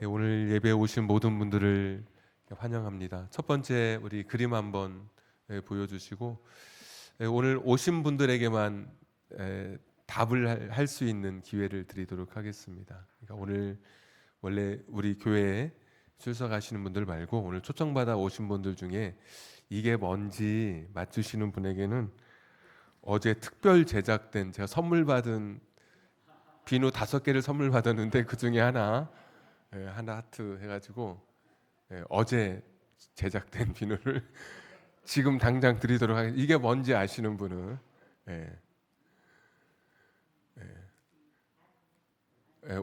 오늘 예배에 오신 모든 분들을 환영합니다. 첫 번째 우리 그림 한번 보여주시고 오늘 오신 분들에게만 답을 할 수 있는 기회를 드리도록 하겠습니다. 그러니까 오늘 원래 우리 교회에 출석하시는 분들 말고 오늘 초청받아 오신 분들 중에 이게 뭔지 맞추시는 분에게는 어제 특별 제작된 제가 선물 받은 비누 5개를 선물 받았는데 그 중에 하나 하트 해가지고 어제 제작된 비누를 지금 당장 드리도록 하겠습니다. 이게 뭔지 아시는 분은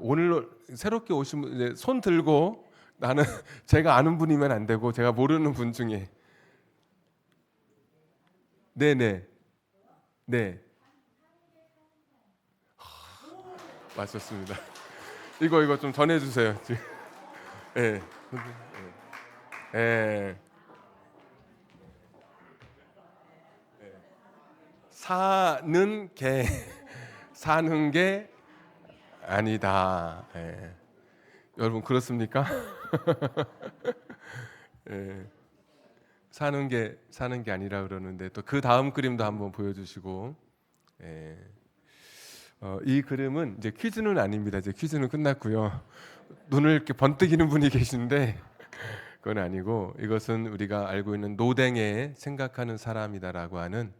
오늘 새롭게 오신 분 손 들고 나는 제가 아는 분이면 안 되고 제가 모르는 분 중에 네네 네 맞췄습니다. 이거 좀 전해주세요. 예. 예. 사는 게 사는 게 아니다. 예. 여러분 그렇습니까? 예. 사는 게 아니라 그러는데 또 그 다음 그림도 한번 보여주시고 예. 이 그림은 이제 퀴즈는 아닙니다. 이제 퀴즈는 끝났고요. 눈을 이렇게 번뜩이는 분이 계신데 그건 아니고 이것은 우리가 알고 있는 노댕에 생각하는 사람이다라고 하는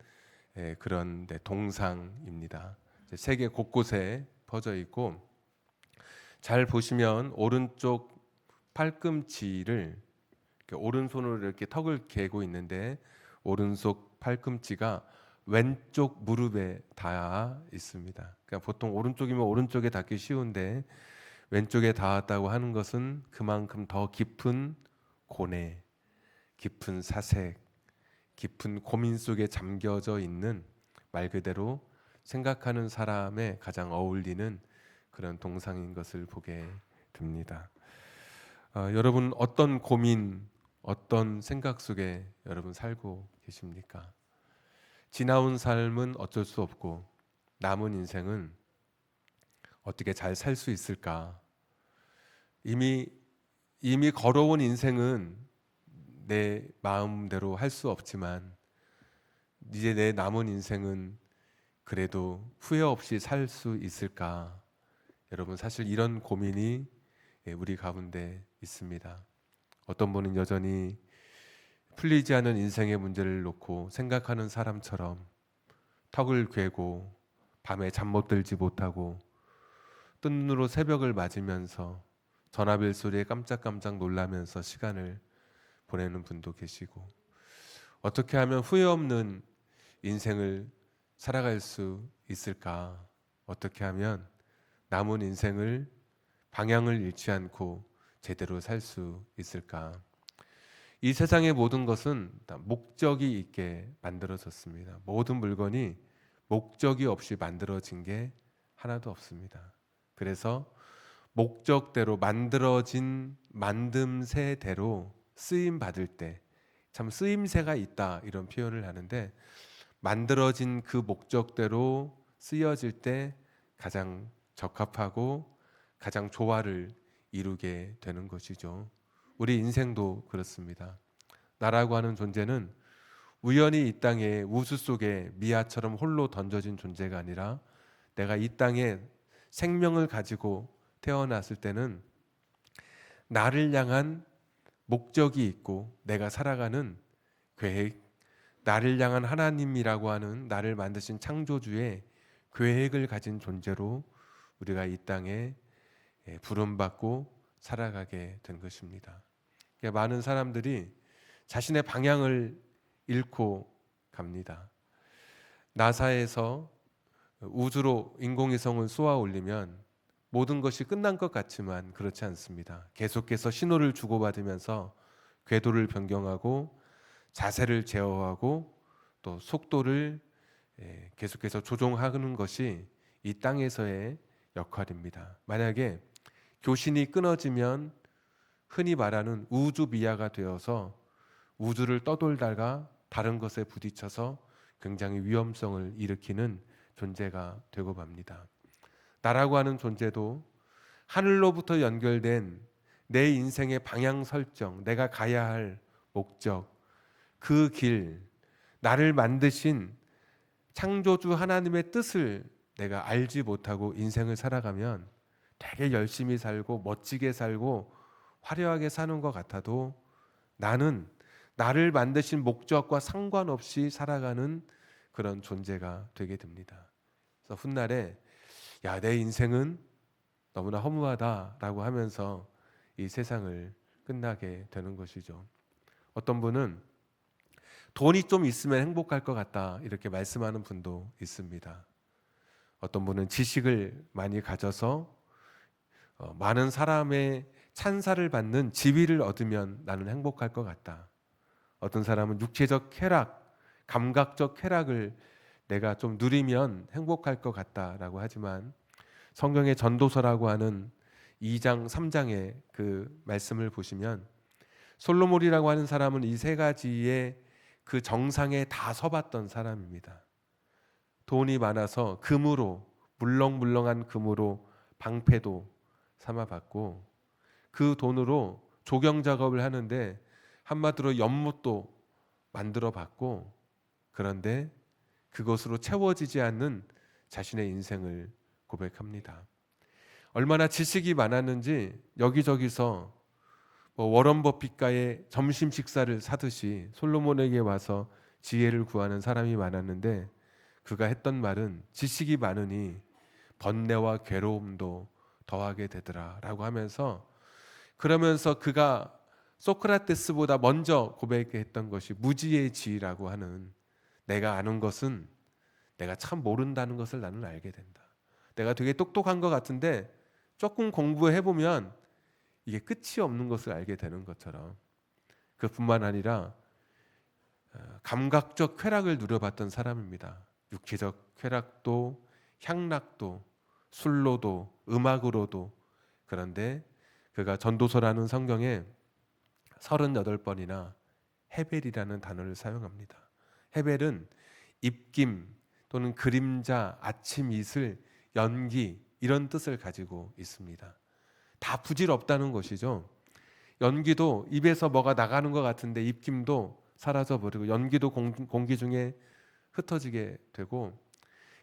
그런 동상입니다. 세계 곳곳에 퍼져 있고 잘 보시면 오른쪽 팔꿈치를 오른손으로 이렇게 턱을 개고 있는데 오른쪽 팔꿈치가 왼쪽 무릎에 닿아 있습니다. 그러니까 보통 오른쪽이면 오른쪽에 닿기 쉬운데 왼쪽에 닿았다고 하는 것은 그만큼 더 깊은 고뇌, 깊은 사색, 깊은 고민 속에 잠겨져 있는 말 그대로 생각하는 사람에 가장 어울리는 그런 동상인 것을 보게 됩니다. 여러분 어떤 고민, 어떤 생각 속에 여러분 살고 계십니까? 지나온 삶은 어쩔 수 없고 남은 인생은 어떻게 잘 살 수 있을까? 이미 걸어온 인생은 내 마음대로 할 수 없지만 이제 내 남은 인생은 그래도 후회 없이 살 수 있을까? 여러분 사실 이런 고민이 우리 가운데 있습니다. 어떤 분은 여전히 풀리지 않은 인생의 문제를 놓고 생각하는 사람처럼 턱을 괴고 밤에 잠 못 들지 못하고 뜬 눈으로 새벽을 맞으면서 전화벨 소리에 깜짝깜짝 놀라면서 시간을 보내는 분도 계시고 어떻게 하면 후회 없는 인생을 살아갈 수 있을까? 어떻게 하면 남은 인생을 방향을 잃지 않고 제대로 살 수 있을까? 이 세상의 모든 것은 다 목적이 있게 만들어졌습니다. 모든 물건이 목적이 없이 만들어진 게 하나도 없습니다. 그래서 목적대로 만들어진 만듦새대로 쓰임 받을 때 참 쓰임새가 있다 이런 표현을 하는데 만들어진 그 목적대로 쓰여질 때 가장 적합하고 가장 조화를 이루게 되는 것이죠. 우리 인생도 그렇습니다. 나라고 하는 존재는 우연히 이 땅에 우주 속에 미아처럼 홀로 던져진 존재가 아니라 내가 이 땅에 생명을 가지고 태어났을 때는 나를 향한 목적이 있고 내가 살아가는 계획, 나를 향한 하나님이라고 하는 나를 만드신 창조주의 계획을 가진 존재로 우리가 이 땅에 부름받고 살아가게 된 것입니다. 많은 사람들이 자신의 방향을 잃고 갑니다. 나사에서 우주로 인공위성을 쏘아 올리면 모든 것이 끝난 것 같지만 그렇지 않습니다. 계속해서 신호를 주고받으면서 궤도를 변경하고 자세를 제어하고 또 속도를 계속해서 조종하는 것이 이 땅에서의 역할입니다. 만약에 교신이 끊어지면 흔히 말하는 우주미아가 되어서 우주를 떠돌다가 다른 것에 부딪혀서 굉장히 위험성을 일으키는 존재가 되고 맙니다. 나라고 하는 존재도 하늘로부터 연결된 내 인생의 방향 설정, 내가 가야 할 목적, 그 길, 나를 만드신 창조주 하나님의 뜻을 내가 알지 못하고 인생을 살아가면 되게 열심히 살고 멋지게 살고 화려하게 사는 것 같아도 나는 나를 만드신 목적과 상관없이 살아가는 그런 존재가 되게 됩니다. 그래서 훗날에 야, 내 인생은 너무나 허무하다라고 하면서 이 세상을 끝나게 되는 것이죠. 어떤 분은 돈이 좀 있으면 행복할 것 같다 이렇게 말씀하는 분도 있습니다. 어떤 분은 지식을 많이 가져서 많은 사람의 찬사를 받는 지위를 얻으면 나는 행복할 것 같다. 어떤 사람은 육체적 쾌락, 감각적 쾌락을 내가 좀 누리면 행복할 것 같다라고 하지만 성경의 전도서라고 하는 2장, 3장의 그 말씀을 보시면 솔로몬이라고 하는 사람은 이 세 가지의 그 정상에 다 서봤던 사람입니다. 돈이 많아서 금으로, 물렁물렁한 금으로 방패도 삼아봤고 그 돈으로 조경 작업을 하는데 한마디로 연못도 만들어 봤고 그런데 그것으로 채워지지 않는 자신의 인생을 고백합니다. 얼마나 지식이 많았는지 여기저기서 워런 버핏과의 점심 식사를 사듯이 솔로몬에게 와서 지혜를 구하는 사람이 많았는데 그가 했던 말은 지식이 많으니 번뇌와 괴로움도 더하게 되더라 라고 하면서 그러면서 그가 소크라테스보다 먼저 고백했던 것이 무지의 지라고 하는 내가 아는 것은 내가 참 모른다는 것을 나는 알게 된다. 내가 되게 똑똑한 것 같은데 조금 공부해보면 이게 끝이 없는 것을 알게 되는 것처럼 그뿐만 아니라 감각적 쾌락을 누려봤던 사람입니다. 육체적 쾌락도 향락도 술로도 음악으로도. 그런데 그가 전도서라는 성경에 38번이나 헤벨이라는 단어를 사용합니다. 헤벨은 입김 또는 그림자, 아침 이슬, 연기 이런 뜻을 가지고 있습니다. 다 부질없다는 것이죠. 연기도 입에서 뭐가 나가는 것 같은데 입김도 사라져버리고 연기도 공기 중에 흩어지게 되고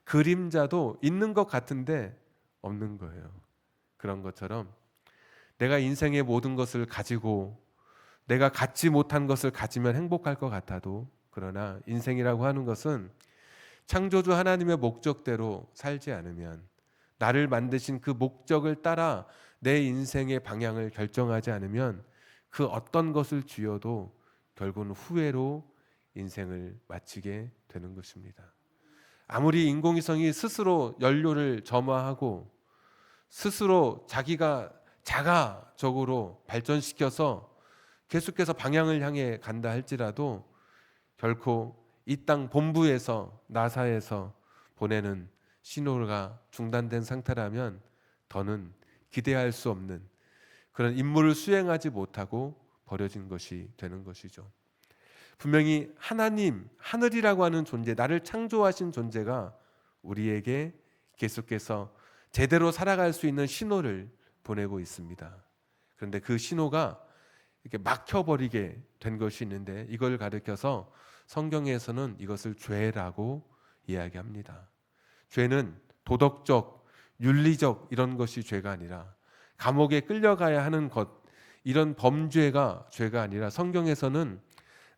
그림자도 있는 것 같은데 없는 거예요. 그런 것처럼 내가 인생의 모든 것을 가지고 내가 갖지 못한 것을 가지면 행복할 것 같아도 그러나 인생이라고 하는 것은 창조주 하나님의 목적대로 살지 않으면 나를 만드신 그 목적을 따라 내 인생의 방향을 결정하지 않으면 그 어떤 것을 쥐어도 결국은 후회로 인생을 마치게 되는 것입니다. 아무리 인공위성이 스스로 연료를 점화하고 스스로 자기가 자가적으로 발전시켜서 계속해서 방향을 향해 간다 할지라도 결코 이 땅 본부에서 나사에서 보내는 신호가 중단된 상태라면 더는 기대할 수 없는 그런 임무를 수행하지 못하고 버려진 것이 되는 것이죠. 분명히 하나님, 하늘이라고 하는 존재, 나를 창조하신 존재가 우리에게 계속해서 제대로 살아갈 수 있는 신호를 보내고 있습니다. 그런데 그 신호가 이렇게 막혀버리게 된 것이 있는데 이걸 가리켜서 성경에서는 이것을 죄라고 이야기합니다. 죄는 도덕적, 윤리적 이런 것이 죄가 아니라 감옥에 끌려가야 하는 것, 이런 범죄가 죄가 아니라 성경에서는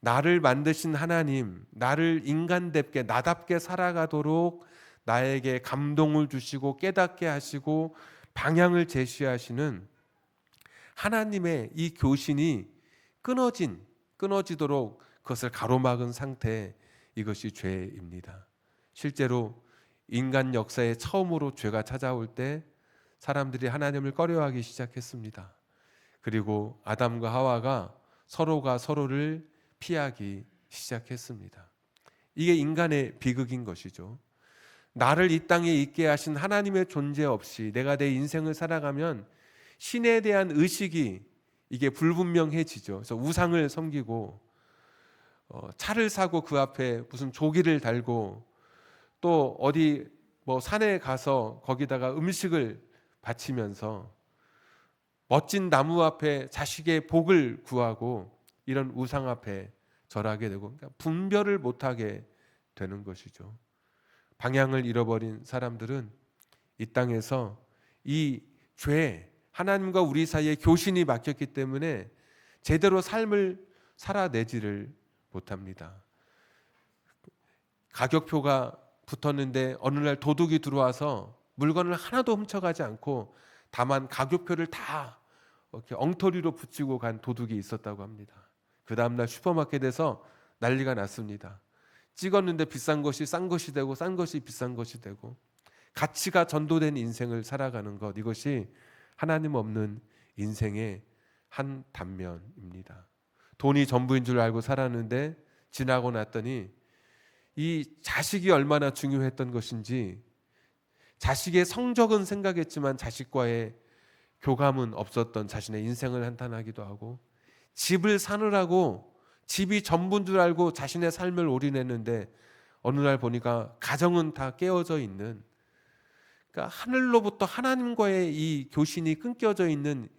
나를 만드신 하나님, 나를 인간답게 나답게 살아가도록 나에게 감동을 주시고 깨닫게 하시고 방향을 제시하시는 하나님의 이 교신이 끊어지도록 그것을 가로막은 상태, 이것이 죄입니다. 실제로 인간 역사에 처음으로 죄가 찾아올 때 사람들이 하나님을 꺼려하기 시작했습니다. 그리고 아담과 하와가 서로가 서로를 피하기 시작했습니다. 이게 인간의 비극인 것이죠. 나를 이 땅에 있게 하신 하나님의 존재 없이 내가 내 인생을 살아가면 신에 대한 의식이 이게 불분명해지죠. 그래서 우상을 섬기고 차를 사고 그 앞에 무슨 조기를 달고 또 어디 산에 가서 거기다가 음식을 바치면서 멋진 나무 앞에 자식의 복을 구하고 이런 우상 앞에 절하게 되고, 그러니까 분별을 못하게 되는 것이죠. 방향을 잃어버린 사람들은 이 땅에서 이 죄, 하나님과 우리 사이에 교신이 막혔기 때문에 제대로 삶을 살아내지를 못합니다. 가격표가 붙었는데 어느 날 도둑이 들어와서 물건을 하나도 훔쳐가지 않고 다만 가격표를 다 이렇게 엉터리로 붙이고 간 도둑이 있었다고 합니다. 그 다음날 슈퍼마켓에서 난리가 났습니다. 찍었는데 비싼 것이 싼 것이 되고 싼 것이 비싼 것이 되고, 가치가 전도된 인생을 살아가는 것, 이것이 하나님 없는 인생의 한 단면입니다. 돈이 전부인 줄 알고 살았는데 지나고 났더니 이 자식이 얼마나 중요했던 것인지, 자식의 성적은 생각했지만 자식과의 교감은 없었던 자신의 인생을 한탄하기도 하고, 집을 사느라고 집이 전부인 줄 알고 자신의 삶을 올인했는데 어느 날 보니까 가정은 다 깨어져 있는, 그러니까 하늘로부터 하나님과의 이 교신이 끊겨져 있는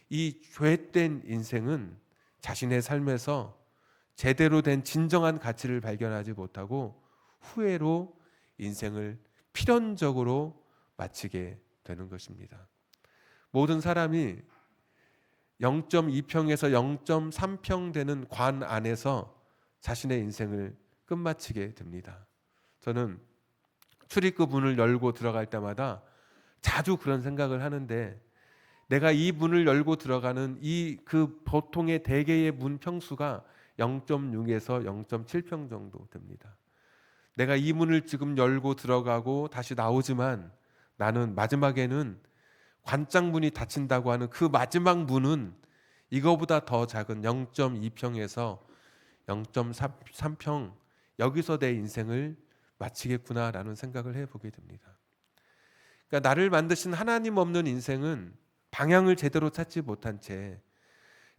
이 죄된 인생은 자신의 삶에서 제대로 된 진정한 가치를 발견하지 못하고 후회로 인생을 필연적으로 마치게 되는 것입니다. 모든 사람이 0.2평에서 0.3평 되는 관 안에서 자신의 인생을 끝마치게 됩니다. 저는 출입구 문을 열고 들어갈 때마다 자주 그런 생각을 하는데, 내가 이 문을 열고 들어가는 그 보통의 대개의 문 평수가 0.6에서 0.7평 정도 됩니다. 내가 이 문을 지금 열고 들어가고 다시 나오지만 나는 마지막에는 관짝문이 닫힌다고 하는 그 마지막 문은 이거보다 더 작은 0.2평에서 0.3평, 여기서 내 인생을 마치겠구나라는 생각을 해보게 됩니다. 그러니까 나를 만드신 하나님 없는 인생은 방향을 제대로 찾지 못한 채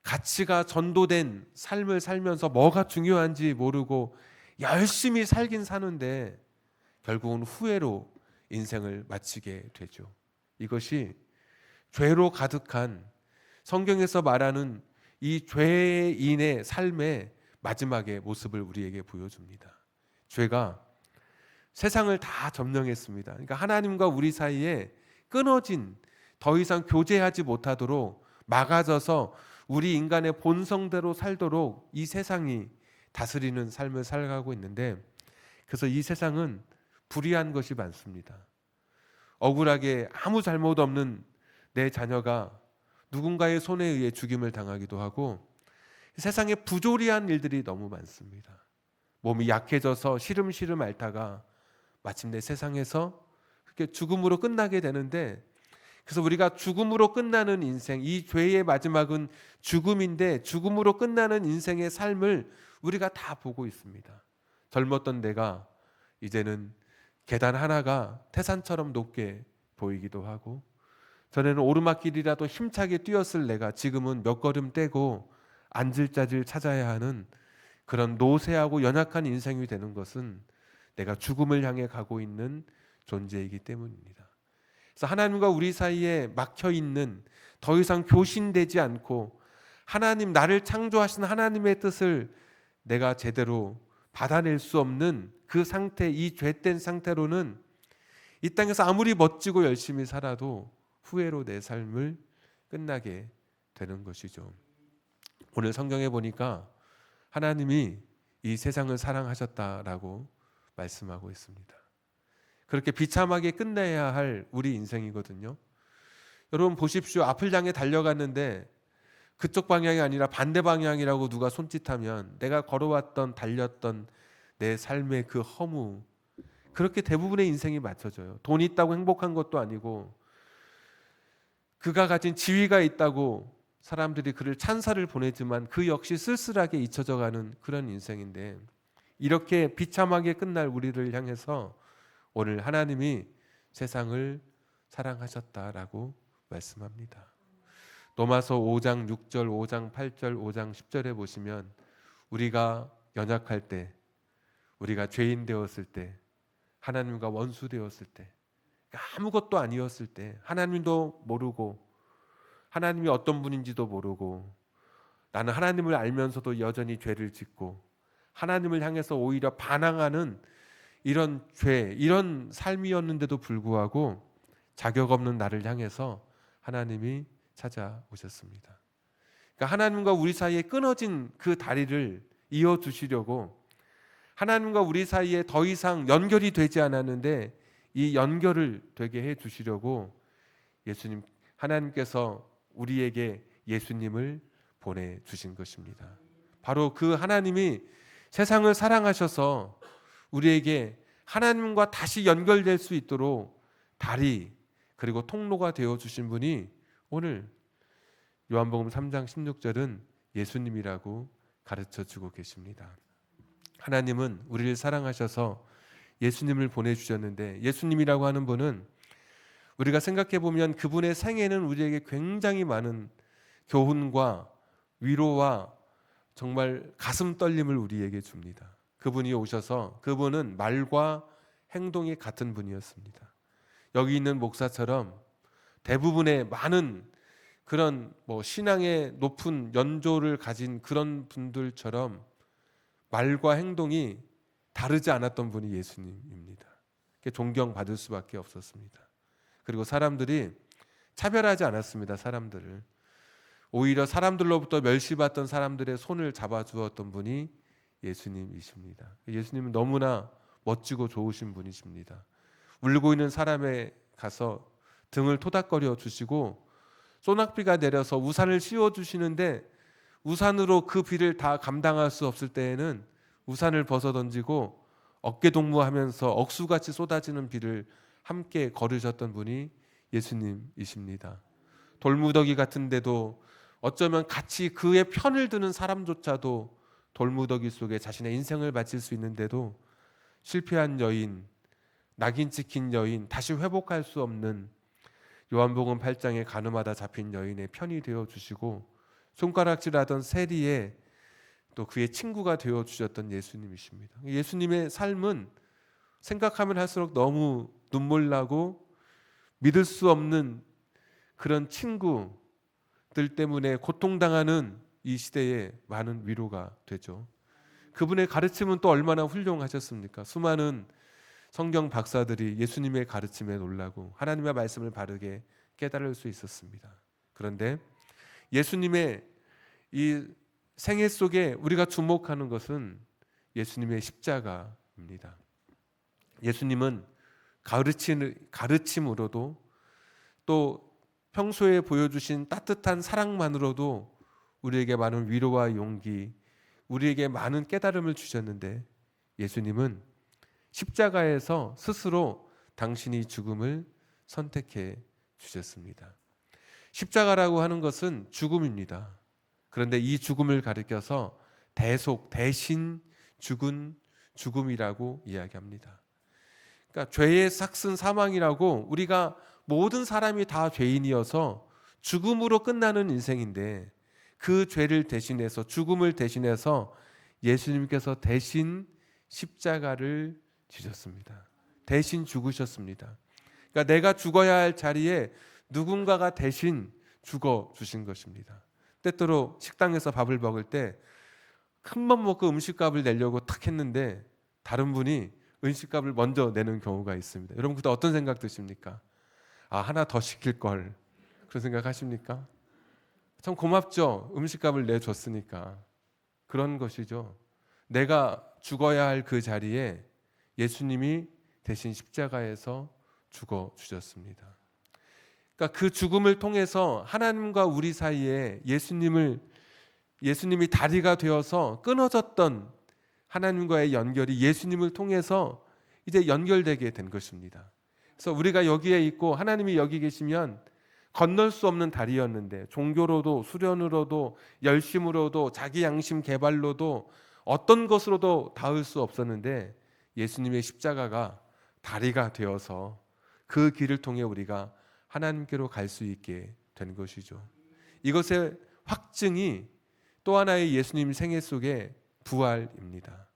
가치가 전도된 삶을 살면서 뭐가 중요한지 모르고 열심히 살긴 사는데 결국은 후회로 인생을 마치게 되죠. 이것이 죄로 가득한 성경에서 말하는 이 죄인의 삶의 마지막의 모습을 우리에게 보여줍니다. 죄가 세상을 다 점령했습니다. 그러니까 하나님과 우리 사이에 끊어진, 더 이상 교제하지 못하도록 막아져서 우리 인간의 본성대로 살도록 이 세상이 다스리는 삶을 살아가고 있는데, 그래서 이 세상은 불의한 것이 많습니다. 억울하게 아무 잘못 없는 내 자녀가 누군가의 손에 의해 죽임을 당하기도 하고, 세상에 부조리한 일들이 너무 많습니다. 몸이 약해져서 시름시름 앓다가 마침내 세상에서 그렇게 죽음으로 끝나게 되는데, 그래서 우리가 죽음으로 끝나는 인생, 이 죄의 마지막은 죽음인데 죽음으로 끝나는 인생의 삶을 우리가 다 보고 있습니다. 젊었던 내가 이제는 계단 하나가 태산처럼 높게 보이기도 하고, 전에는 오르막길이라도 힘차게 뛰었을 내가 지금은 몇 걸음 떼고 앉을 자리를 찾아야 하는 그런 노쇠하고 연약한 인생이 되는 것은 내가 죽음을 향해 가고 있는 존재이기 때문입니다. 그래서 하나님과 우리 사이에 막혀 있는, 더 이상 교신되지 않고 하나님, 나를 창조하신 하나님의 뜻을 내가 제대로 받아낼 수 없는 그 상태, 이 죄된 상태로는 이 땅에서 아무리 멋지고 열심히 살아도 후회로 내 삶을 끝나게 되는 것이죠. 오늘 성경에 보니까 하나님이 이 세상을 사랑하셨다라고 말씀하고 있습니다. 그렇게 비참하게 끝내야 할 우리 인생이거든요. 여러분 보십시오. 앞을 향해 달려갔는데 그쪽 방향이 아니라 반대 방향이라고 누가 손짓하면 내가 걸어왔던, 달렸던 내 삶의 그 허무, 그렇게 대부분의 인생이 맞춰져요. 돈이 있다고 행복한 것도 아니고, 그가 가진 지위가 있다고 사람들이 그를 찬사를 보내지만 그 역시 쓸쓸하게 잊혀져 가는 그런 인생인데, 이렇게 비참하게 끝날 우리를 향해서 오늘 하나님이 세상을 사랑하셨다라고 말씀합니다. 로마서 5장 6절, 5장 8절, 5장 10절에 보시면 우리가 연약할 때, 우리가 죄인 되었을 때, 하나님과 원수 되었을 때, 아무것도 아니었을 때, 하나님도 모르고 하나님이 어떤 분인지도 모르고 나는 하나님을 알면서도 여전히 죄를 짓고 하나님을 향해서 오히려 반항하는 이런 죄, 이런 삶이었는데도 불구하고 자격 없는 나를 향해서 하나님이 찾아오셨습니다. 그러니까 하나님과 우리 사이에 끊어진 그 다리를 이어주시려고 하나님과 우리 사이에 더 이상 연결이 되지 않았는데 이 연결을 되게 해주시려고 예수님, 하나님께서 우리에게 예수님을 보내주신 것입니다. 바로 그 하나님이 세상을 사랑하셔서 우리에게 하나님과 다시 연결될 수 있도록 다리 그리고 통로가 되어주신 분이 오늘 요한복음 3장 16절은 예수님이라고 가르쳐주고 계십니다. 하나님은 우리를 사랑하셔서 예수님을 보내주셨는데 예수님이라고 하는 분은 우리가 생각해 보면 그분의 생애는 우리에게 굉장히 많은 교훈과 위로와 정말 가슴 떨림을 우리에게 줍니다. 그분이 오셔서 그분은 말과 행동이 같은 분이었습니다. 여기 있는 목사처럼 대부분의 많은 그런 신앙의 높은 연조를 가진 그런 분들처럼 말과 행동이 다르지 않았던 분이 예수님입니다. 존경받을 수밖에 없었습니다. 그리고 사람들이 차별하지 않았습니다. 사람들을 오히려 사람들로부터 멸시받던 사람들의 손을 잡아주었던 분이 예수님이십니다. 예수님은 너무나 멋지고 좋으신 분이십니다. 울고 있는 사람에 가서 등을 토닥거려 주시고 소낙비가 내려서 우산을 씌워 주시는데 우산으로 그 비를 다 감당할 수 없을 때에는 우산을 벗어 던지고 어깨 동무하면서 억수같이 쏟아지는 비를 함께 걸으셨던 분이 예수님이십니다. 돌무더기 같은데도 어쩌면 같이 그의 편을 드는 사람조차도 돌무더기 속에 자신의 인생을 바칠 수 있는데도 실패한 여인, 낙인 찍힌 여인, 다시 회복할 수 없는 요한복음 8장에 가늠하다 잡힌 여인의 편이 되어 주시고 손가락질하던 세리의 또 그의 친구가 되어 주셨던 예수님이십니다. 예수님의 삶은 생각하면 할수록 너무 눈물 나고 믿을 수 없는 그런 친구들 때문에 고통당하는 이 시대에 많은 위로가 되죠. 그분의 가르침은 또 얼마나 훌륭하셨습니까? 수많은 성경 박사들이 예수님의 가르침에 놀라고 하나님의 말씀을 바르게 깨달을 수 있었습니다. 그런데 예수님의 이 생애 속에 우리가 주목하는 것은 예수님의 십자가입니다. 예수님은 가르침으로도 또 평소에 보여주신 따뜻한 사랑만으로도 우리에게 많은 위로와 용기, 우리에게 많은 깨달음을 주셨는데 예수님은 십자가에서 스스로 당신이 죽음을 선택해 주셨습니다. 십자가라고 하는 것은 죽음입니다. 그런데 이 죽음을 가리켜서 대신 죽은 죽음이라고 이야기합니다. 그러니까 죄의 삭슨 사망이라고 우리가 모든 사람이 다 죄인이어서 죽음으로 끝나는 인생인데 그 죄를 대신해서 죽음을 대신해서 예수님께서 대신 십자가를 지셨습니다. 대신 죽으셨습니다. 그러니까 내가 죽어야 할 자리에 누군가가 대신 죽어 주신 것입니다. 때때로 식당에서 밥을 먹을 때 큰맘 먹고 음식값을 내려고 탁 했는데 다른 분이 음식값을 먼저 내는 경우가 있습니다. 여러분 그때 어떤 생각 드십니까? 하나 더 시킬 걸, 그런 생각 하십니까? 참 고맙죠. 음식값을 내줬으니까. 그런 것이죠. 내가 죽어야 할 그 자리에 예수님이 대신 십자가에서 죽어 주셨습니다. 그러니까 그 죽음을 통해서 하나님과 우리 사이에 예수님이 다리가 되어서 끊어졌던 하나님과의 연결이 예수님을 통해서 이제 연결되게 된 것입니다. 그래서 우리가 여기에 있고 하나님이 여기 계시면 건널 수 없는 다리였는데 종교로도 수련으로도 열심으로도 자기 양심 개발로도 어떤 것으로도 닿을 수 없었는데 예수님의 십자가가 다리가 되어서 그 길을 통해 우리가 하나님께로 갈 수 있게 된 것이죠. 이것의 확증이 또 하나의 예수님 생애 속의 부활입니다.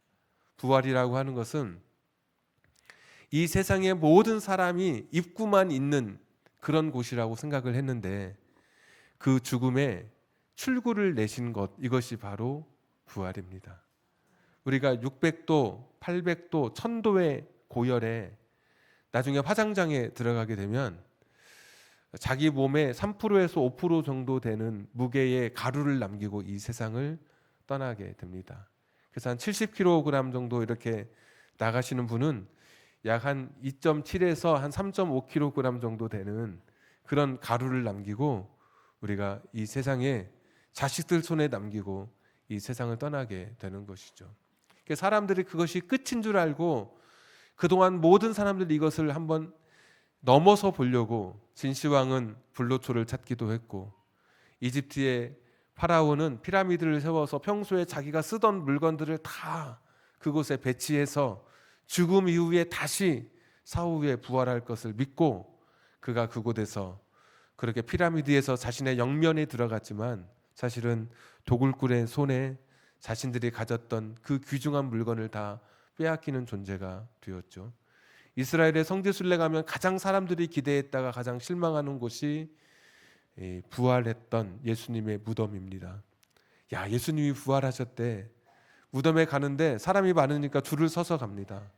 부활이라고 하는 것은 이 세상의 모든 사람이 입구만 있는 그런 곳이라고 생각을 했는데 그 죽음에 출구를 내신 것, 이것이 바로 부활입니다. 우리가 600도, 800도, 1000도의 고열에 나중에 화장장에 들어가게 되면 자기 몸의 3%에서 5% 정도 되는 무게의 가루를 남기고 이 세상을 떠나게 됩니다. 그래서 한 70kg 정도 이렇게 나가시는 분은 약 한 2.7에서 한 3.5kg 정도 되는 그런 가루를 남기고 우리가 이 세상에 자식들 손에 남기고 이 세상을 떠나게 되는 것이죠. 사람들이 그것이 끝인 줄 알고 그동안 모든 사람들이 이것을 한번 넘어서 보려고 진시황은 불로초를 찾기도 했고, 이집트의 파라오는 피라미드를 세워서 평소에 자기가 쓰던 물건들을 다 그곳에 배치해서 죽음 이후에 다시 사후에 부활할 것을 믿고 그가 그곳에서 그렇게 피라미드에서 자신의 영면에 들어갔지만 사실은 도굴꾼의 손에 자신들이 가졌던 그 귀중한 물건을 다 빼앗기는 존재가 되었죠. 이스라엘의 성지순례 가면 가장 사람들이 기대했다가 가장 실망하는 곳이 부활했던 예수님의 무덤입니다. 야, 예수님이 부활하셨대. 무덤에 가는데 사람이 많으니까 줄을 서서 갑니다.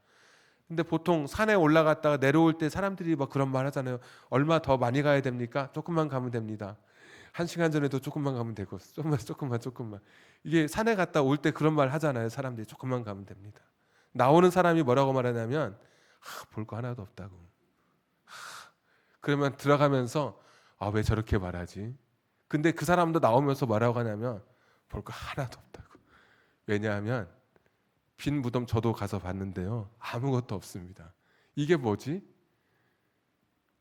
근데 보통 산에 올라갔다가 내려올 때 사람들이 막 그런 말 하잖아요. 얼마 더 많이 가야 됩니까? 조금만 가면 됩니다. 1시간 전에도 조금만 가면 되고, 조금만. 이게 산에 갔다 올 때 그런 말 하잖아요. 사람들이 조금만 가면 됩니다. 나오는 사람이 뭐라고 말하냐면 볼 거 하나도 없다고. 그러면 들어가면서 왜 저렇게 말하지? 근데 그 사람도 나오면서 뭐라고 하냐면 볼 거 하나도 없다고. 왜냐하면 빈 무덤 저도 가서 봤는데요. 아무것도 없습니다. 이게 뭐지?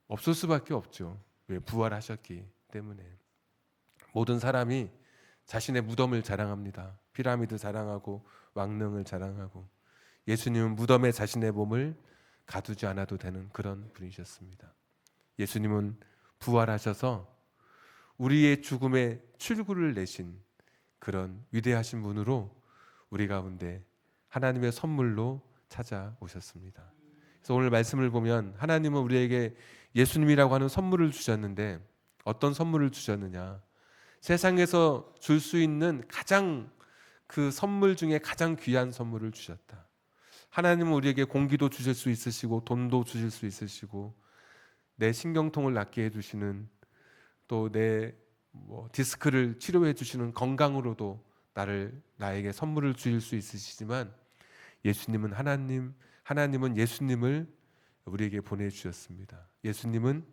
없을 수밖에 없죠. 왜? 부활하셨기 때문에. 모든 사람이 자신의 무덤을 자랑합니다. 피라미드 자랑하고 왕릉을 자랑하고, 예수님은 무덤에 자신의 몸을 가두지 않아도 되는 그런 분이셨습니다. 예수님은 부활하셔서 우리의 죽음의 출구를 내신 그런 위대하신 분으로 우리 가운데 하나님의 선물로 찾아오셨습니다. 그래서 오늘 말씀을 보면 하나님은 우리에게 예수님이라고 하는 선물을 주셨는데, 어떤 선물을 주셨느냐? 세상에서 줄 수 있는 가장 그 선물 중에 가장 귀한 선물을 주셨다. 하나님은 우리에게 공기도 주실 수 있으시고 돈도 주실 수 있으시고 내 신경통을 낫게 해주시는, 또 내 디스크를 치료해 주시는 건강으로도 나에게 선물을 주실 수 있으시지만, 예수님은 하나님은 예수님을 우리에게 보내주셨습니다. 예수님은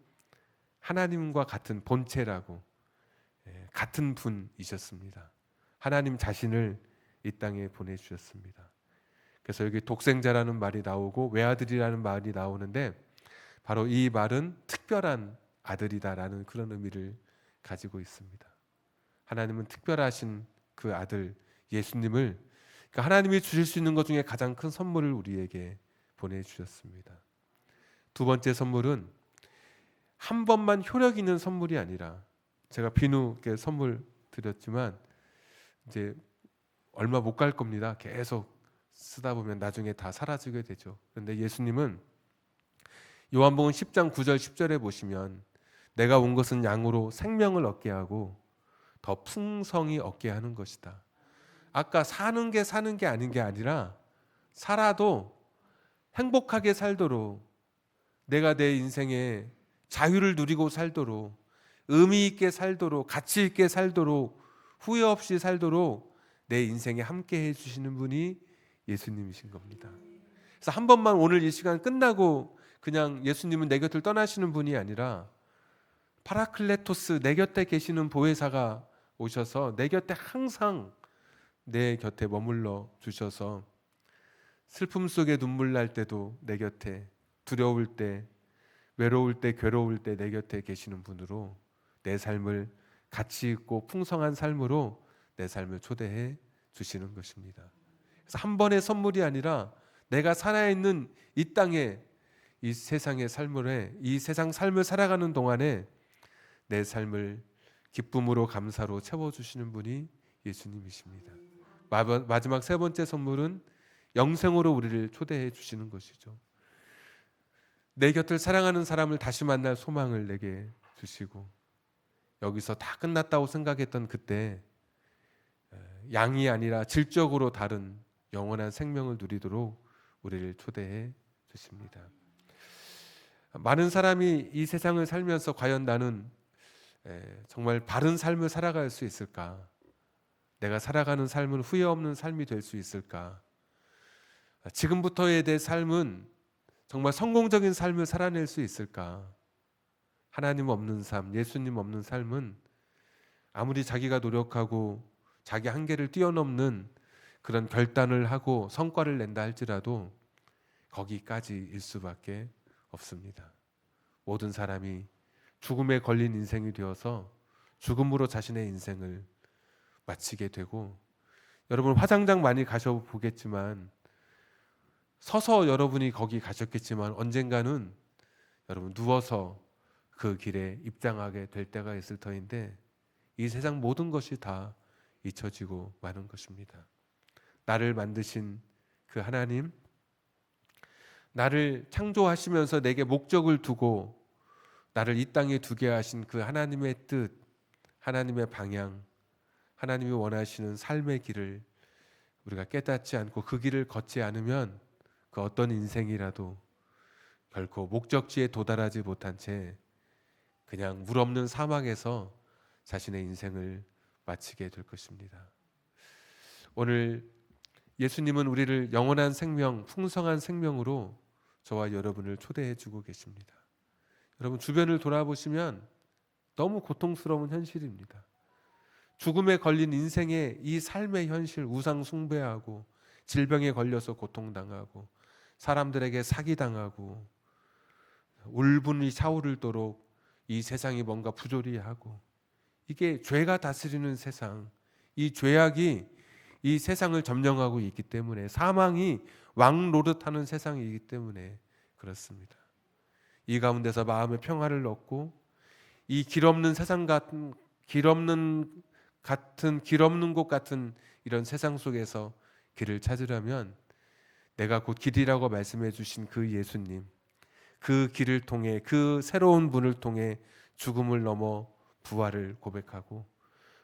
하나님과 같은 본체라고, 같은 분이셨습니다. 하나님 자신을 이 땅에 보내주셨습니다. 그래서 여기 독생자라는 말이 나오고 외아들이라는 말이 나오는데, 바로 이 말은 특별한 아들이다라는 그런 의미를 가지고 있습니다. 하나님은 특별하신 그 아들 예수님을, 그러니까 하나님이 주실 수 있는 것 중에 가장 큰 선물을 우리에게 보내주셨습니다. 두 번째 선물은 한 번만 효력 있는 선물이 아니라, 제가 비누께 선물 드렸지만 이제 얼마 못 갈 겁니다. 계속 쓰다 보면 나중에 다 사라지게 되죠. 그런데 예수님은 요한복음 10장 9절 10절에 보시면 내가 온 것은 양으로 생명을 얻게 하고 더 풍성히 얻게 하는 것이다. 아까 사는 게 아닌 게 아니라 살아도 행복하게 살도록, 내가 내 인생에 자유를 누리고 살도록, 의미 있게 살도록, 가치 있게 살도록, 후회 없이 살도록 내 인생에 함께 해주시는 분이 예수님이신 겁니다. 그래서 한 번만 오늘 이 시간 끝나고 그냥 예수님은 내 곁을 떠나시는 분이 아니라 파라클레토스, 내 곁에 계시는 보혜사가 오셔서 내 곁에 항상 내 곁에 머물러 주셔서 슬픔 속에 눈물 날 때도 내 곁에, 두려울 때, 외로울 때, 괴로울 때 내 곁에 계시는 분으로 내 삶을 가치 있고 풍성한 삶으로 내 삶을 초대해 주시는 것입니다. 그래서 한 번의 선물이 아니라 내가 살아있는 이 땅에, 이 세상의 삶을 이 세상 삶을 살아가는 동안에 내 삶을 기쁨으로 감사로 채워주시는 분이 예수님이십니다. 마지막 세 번째 선물은 영생으로 우리를 초대해 주시는 것이죠. 내 곁을 사랑하는 사람을 다시 만날 소망을 내게 주시고, 여기서 다 끝났다고 생각했던 그때 양이 아니라 질적으로 다른 영원한 생명을 누리도록 우리를 초대해 주십니다. 많은 사람이 이 세상을 살면서 과연 나는 정말 바른 삶을 살아갈 수 있을까? 내가 살아가는 삶은 후회 없는 삶이 될 수 있을까? 지금부터의 내 삶은 정말 성공적인 삶을 살아낼 수 있을까? 하나님 없는 삶, 예수님 없는 삶은 아무리 자기가 노력하고 자기 한계를 뛰어넘는 그런 결단을 하고 성과를 낸다 할지라도 거기까지일 수밖에 없습니다. 모든 사람이 죽음에 걸린 인생이 되어서 죽음으로 자신의 인생을 마치게 되고, 여러분 화장장 많이 가셔보겠지만 서서 여러분이 거기 가셨겠지만 언젠가는 여러분 누워서 그 길에 입장하게 될 때가 있을 터인데, 이 세상 모든 것이 다 잊혀지고 마는 것입니다. 나를 만드신 그 하나님, 나를 창조하시면서 내게 목적을 두고 나를 이 땅에 두게 하신 그 하나님의 뜻, 하나님의 방향, 하나님이 원하시는 삶의 길을 우리가 깨닫지 않고 그 길을 걷지 않으면 그 어떤 인생이라도 결코 목적지에 도달하지 못한 채 그냥 물 없는 사막에서 자신의 인생을 마치게 될 것입니다. 오늘 예수님은 우리를 영원한 생명, 풍성한 생명으로 저와 여러분을 초대해 주고 계십니다. 여러분 주변을 돌아보시면 너무 고통스러운 현실입니다. 죽음에 걸린 인생의 이 삶의 현실, 우상 숭배하고 질병에 걸려서 고통당하고 사람들에게 사기당하고 울분이 차오르도록 이 세상이 뭔가 부조리하고, 이게 죄가 다스리는 세상, 이 죄악이 이 세상을 점령하고 있기 때문에, 사망이 왕노릇하는 세상이기 때문에 그렇습니다. 이 가운데서 마음의 평화를 얻고 이 길 없는 세상 같은 길 없는 곳 같은 이런 세상 속에서 길을 찾으려면 내가 곧 길이라고 말씀해 주신 그 예수님, 그 길을 통해, 그 새로운 분을 통해 죽음을 넘어 부활을 고백하고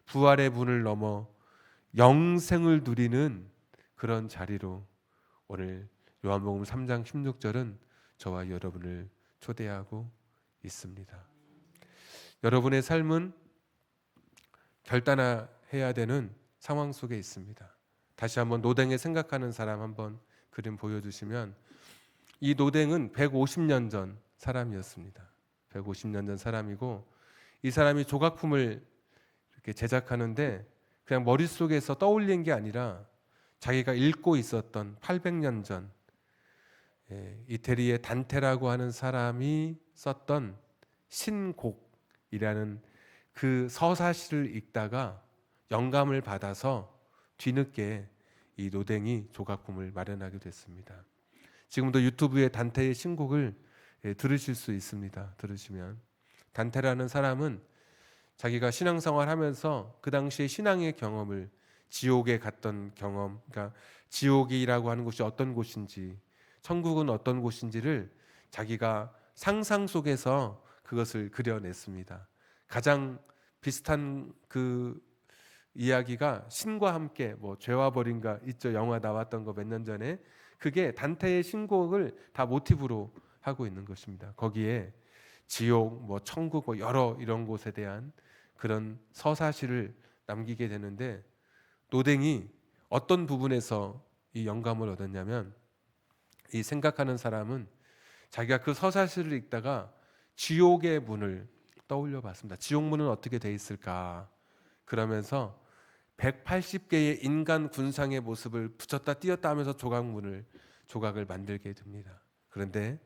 부활의 분을 넘어 영생을 누리는 그런 자리로 오늘 요한복음 3장 16절은 저와 여러분을 초대하고 있습니다. 여러분의 삶은 결단해야 되는 상황 속에 있습니다. 다시 한번 노댕에 생각하는 사람 한번 그림 보여주시면, 이 노댕은 150년 전 사람이었습니다. 150년 전 사람이고, 이 사람이 조각품을 이렇게 제작하는데 그냥 머릿속에서 떠올린 게 아니라 자기가 읽고 있었던 800년 전 이태리의 단테라고 하는 사람이 썼던 신곡이라는 그 서사시를 읽다가 영감을 받아서 뒤늦게 이 노댕이 조각품을 마련하게 됐습니다. 지금도 유튜브에 단테의 신곡을 들으실 수 있습니다. 들으시면 단테라는 사람은 자기가 신앙생활 하면서 그 당시에 신앙의 경험을, 지옥에 갔던 경험, 그러니까 지옥이라고 하는 곳이 어떤 곳인지, 천국은 어떤 곳인지를 자기가 상상 속에서 그것을 그려냈습니다. 가장 비슷한 그 이야기가 신과 함께, 뭐 죄와 벌인가 있죠, 영화 나왔던 거 몇 년 전에. 그게 단테의 신곡을 다 모티브로 하고 있는 것입니다. 거기에 지옥, 뭐 천국, 뭐 여러 이런 곳에 대한 그런 서사시를 남기게 되는데, 노댕이 어떤 부분에서 이 영감을 얻었냐면, 이 생각하는 사람은 자기가 그 서사시를 읽다가 지옥의 문을 떠올려 봤습니다. 지옥문은 어떻게 돼 있을까? 그러면서 180개의 인간 군상의 모습을 붙였다 띄었다 하면서 조각을 만들게 됩니다. 그런데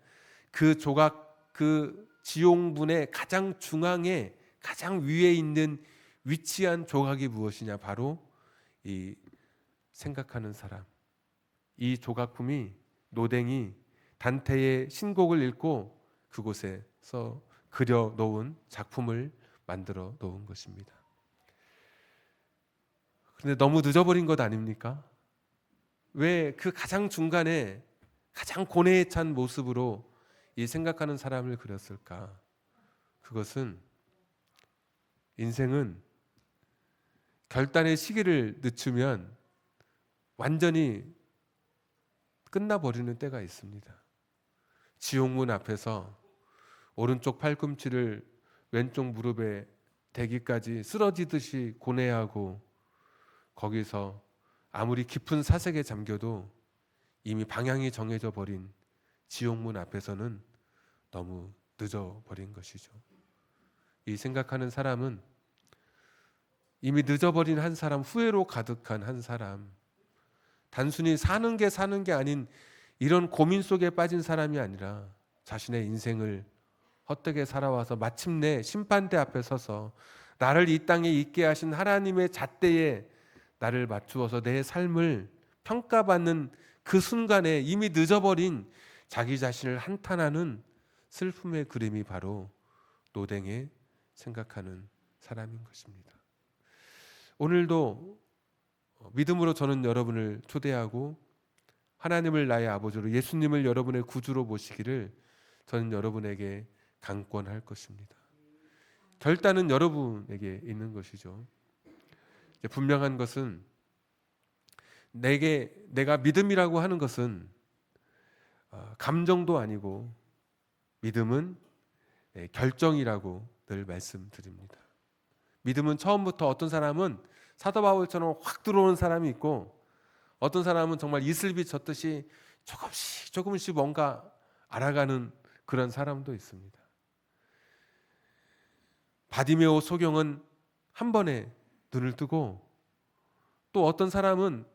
그 지옥문의 가장 중앙에, 가장 위에 있는 위치한 조각이 무엇이냐? 바로 이 생각하는 사람, 이 조각품이 노댕이 단테의 신곡을 읽고 그곳에서 그려 놓은 작품을 만들어 놓은 것입니다. 그런데 너무 늦어버린 것 아닙니까? 왜 그 가장 중간에 가장 고뇌에 찬 모습으로 이 생각하는 사람을 그렸을까? 그것은 인생은 결단의 시기를 늦추면 완전히 끝나버리는 때가 있습니다. 지옥문 앞에서 오른쪽 팔꿈치를 왼쪽 무릎에 대기까지 쓰러지듯이 고뇌하고 거기서 아무리 깊은 사색에 잠겨도 이미 방향이 정해져 버린 지옥문 앞에서는 너무 늦어버린 것이죠. 이 생각하는 사람은 이미 늦어버린 한 사람, 후회로 가득한 한 사람, 단순히 사는 게 아닌 이런 고민 속에 빠진 사람이 아니라 자신의 인생을 헛되게 살아와서 마침내 심판대 앞에 서서 나를 이 땅에 있게 하신 하나님의 잣대에 나를 맞추어서 내 삶을 평가받는 그 순간에 이미 늦어버린 자기 자신을 한탄하는 슬픔의 그림이 바로 노댕에 생각하는 사람인 것입니다. 오늘도 믿음으로 저는 여러분을 초대하고 하나님을 나의 아버지로, 예수님을 여러분의 구주로 모시기를 저는 여러분에게 강권할 것입니다. 결단은 여러분에게 있는 것이죠. 분명한 것은 내가 믿음이라고 하는 것은 감정도 아니고 믿음은 결정이라고 늘 말씀드립니다. 믿음은 처음부터 어떤 사람은 사도 바울처럼 확 들어오는 사람이 있고 어떤 사람은 정말 이슬비 젖듯이 조금씩 뭔가 알아가는 그런 사람도 있습니다. 바디메오 소경은 한 번에 눈을 뜨고 또 어떤 사람은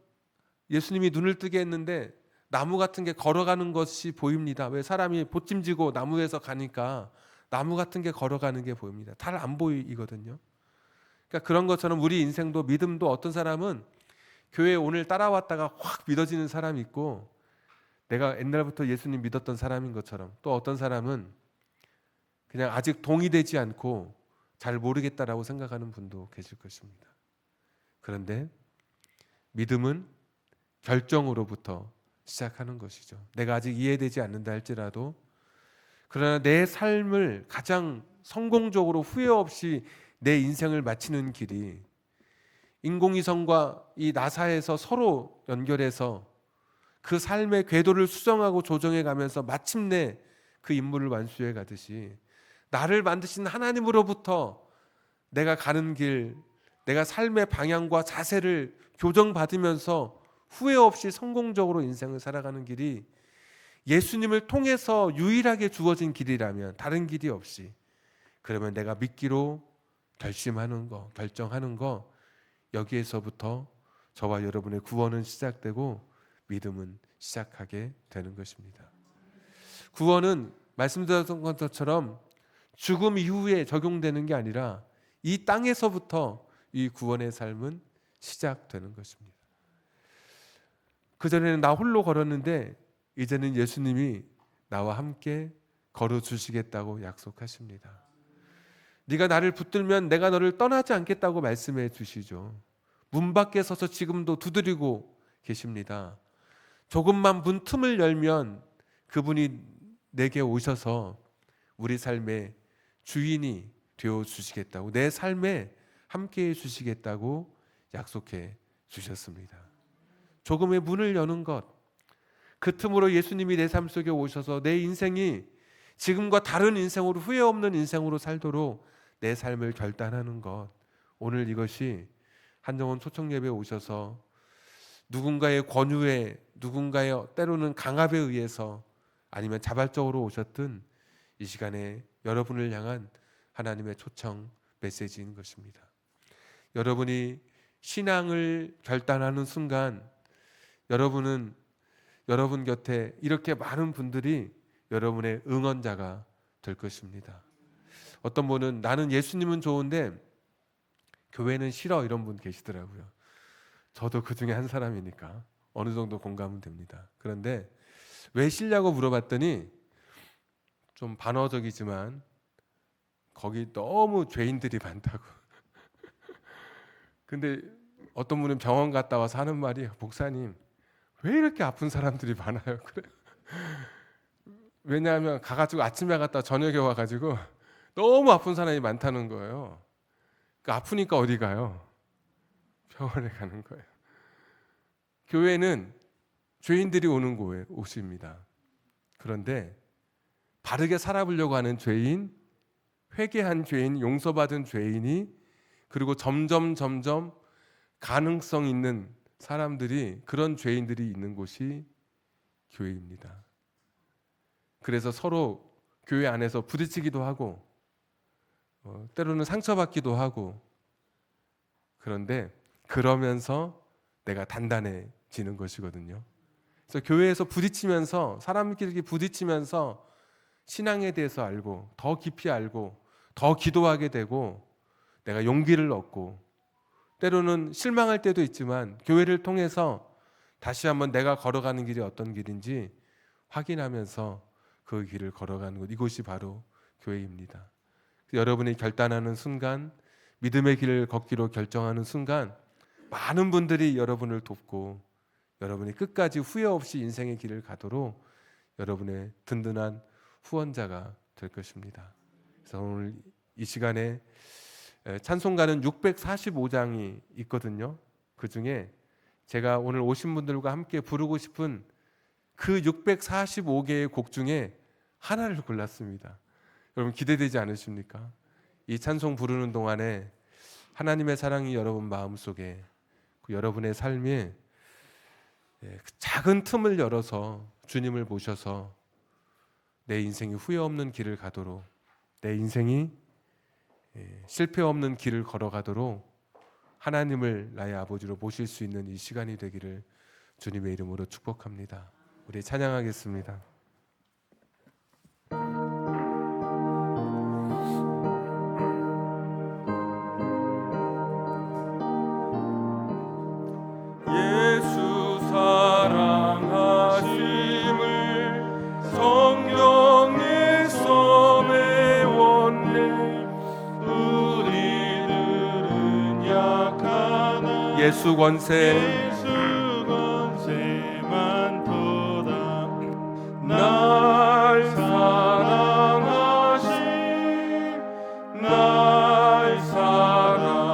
예수님이 눈을 뜨게 했는데 나무 같은 게 걸어가는 것이 보입니다. 왜 사람이 보찜지고 나무에서 가니까 나무 같은 게 걸어가는 게 보입니다. 잘 안 보이거든요. 그러니까 그런 것처럼 우리 인생도 믿음도 어떤 사람은 교회에 오늘 따라왔다가 확 믿어지는 사람이 있고 내가 옛날부터 예수님 믿었던 사람인 것처럼 또 어떤 사람은 그냥 아직 동의되지 않고 잘 모르겠다라고 생각하는 분도 계실 것입니다. 그런데 믿음은 결정으로부터 시작하는 것이죠. 내가 아직 이해되지 않는다 할지라도 그러나 내 삶을 가장 성공적으로 후회 없이 내 인생을 마치는 길이 인공위성과 이 나사에서 서로 연결해서 그 삶의 궤도를 수정하고 조정해 가면서 마침내 그 임무를 완수해 가듯이 나를 만드신 하나님으로부터 내가 가는 길, 내가 삶의 방향과 자세를 교정받으면서 후회 없이 성공적으로 인생을 살아가는 길이 예수님을 통해서 유일하게 주어진 길이라면 다른 길이 없이 그러면 내가 믿기로 결심하는 거, 결정하는 거 여기에서부터 저와 여러분의 구원은 시작되고 믿음은 시작하게 되는 것입니다. 구원은 말씀드렸던 것처럼 죽음 이후에 적용되는 게 아니라 이 땅에서부터 이 구원의 삶은 시작되는 것입니다. 그전에는 나 홀로 걸었는데 이제는 예수님이 나와 함께 걸어주시겠다고 약속하십니다. 네가 나를 붙들면 내가 너를 떠나지 않겠다고 말씀해 주시죠. 문 밖에 서서 지금도 두드리고 계십니다. 조금만 문 틈을 열면 그분이 내게 오셔서 우리 삶의 주인이 되어 주시겠다고, 내 삶에 함께해 주시겠다고 약속해 주셨습니다. 조금의 문을 여는 것, 그 틈으로 예수님이 내 삶 속에 오셔서 내 인생이 지금과 다른 인생으로, 후회 없는 인생으로 살도록 내 삶을 결단하는 것, 오늘 이것이 한정원 초청예배에 오셔서 누군가의 권유에, 누군가의 때로는 강압에 의해서 아니면 자발적으로 오셨든 이 시간에 여러분을 향한 하나님의 초청 메시지인 것입니다. 여러분이 신앙을 결단하는 순간 여러분은 여러분 곁에 이렇게 많은 분들이 여러분의 응원자가 될 것입니다. 어떤 분은 나는 예수님은 좋은데 교회는 싫어 이런 분 계시더라고요. 저도 그 중에 한 사람이니까 어느 정도 공감은 됩니다. 그런데 왜 싫냐고 물어봤더니 좀 반어적이지만 거기 너무 죄인들이 많다고. 근데 어떤 분은 병원 갔다 와서 하는 말이 목사님 왜 이렇게 아픈 사람들이 많아요? 그래. 왜냐하면 가가지고 아침에 갔다 저녁에 와가지고 너무 아픈 사람이 많다는 거예요. 아프니까 어디 가요? 병원에 가는 거예요. 교회는 죄인들이 오는 곳입니다. 그런데 바르게 살아보려고 하는 죄인, 회개한 죄인, 용서받은 죄인이, 그리고 점점 가능성 있는 사람들이, 그런 죄인들이 있는 곳이 교회입니다. 그래서 서로 교회 안에서 부딪히기도 하고 때로는 상처받기도 하고, 그런데 그러면서 내가 단단해지는 것이거든요. 그래서 교회에서 부딪히면서, 사람끼리 부딪히면서 신앙에 대해서 알고, 더 깊이 알고, 더 기도하게 되고, 내가 용기를 얻고, 때로는 실망할 때도 있지만 교회를 통해서 다시 한번 내가 걸어가는 길이 어떤 길인지 확인하면서 그 길을 걸어가는 것, 이곳이 바로 교회입니다. 여러분이 결단하는 순간, 믿음의 길을 걷기로 결정하는 순간, 많은 분들이 여러분을 돕고 여러분이 끝까지 후회 없이 인생의 길을 가도록 여러분의 든든한 후원자가 될 것입니다. 그래서 오늘 이 시간에 찬송가는 645장이 있거든요. 그 중에 제가 오늘 오신 분들과 함께 부르고 싶은 그 645개의 곡 중에 하나를 골랐습니다. 여러분 기대되지 않으십니까? 이 찬송 부르는 동안에 하나님의 사랑이 여러분 마음속에, 여러분의 삶에 작은 틈을 열어서 주님을 모셔서 내 인생이 후회 없는 길을 가도록, 내 인생이 실패 없는 길을 걸어가도록 하나님을 나의 아버지로 모실 수 있는 이 시간이 되기를 주님의 이름으로 축복합니다. 우리 찬양하겠습니다. 예수 사랑하심을 성경에서 배웠네. 우리들은 약하나 예수 권세 날 사랑하신, 날 사랑하신,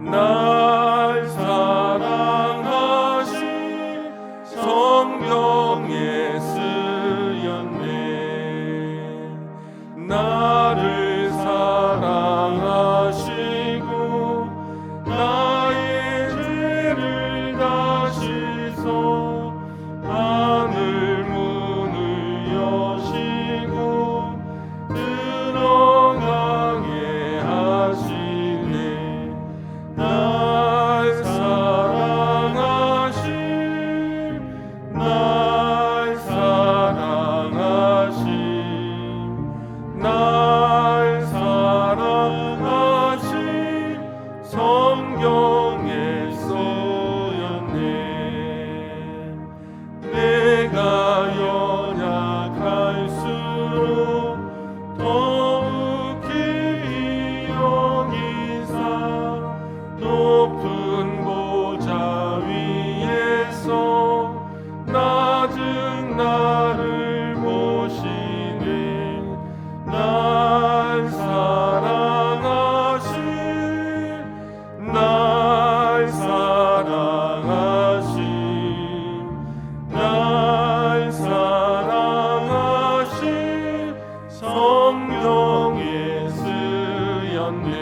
날 사랑하신 성경에 쓰였네. 나를 사랑하시고 나의 죄를 다 씻어 하늘 문을 여시고 들어가게 하시네. 날 사랑하신, 날 사랑하신, 날 사랑하신 성경에 쓰였네. 내가 연약할수록 더욱이 여기사 높은 보좌 위에서 낮은 나를 보시네. 날 사랑하신, 날 사랑하신, 날 사랑하신 성경에 쓰였네.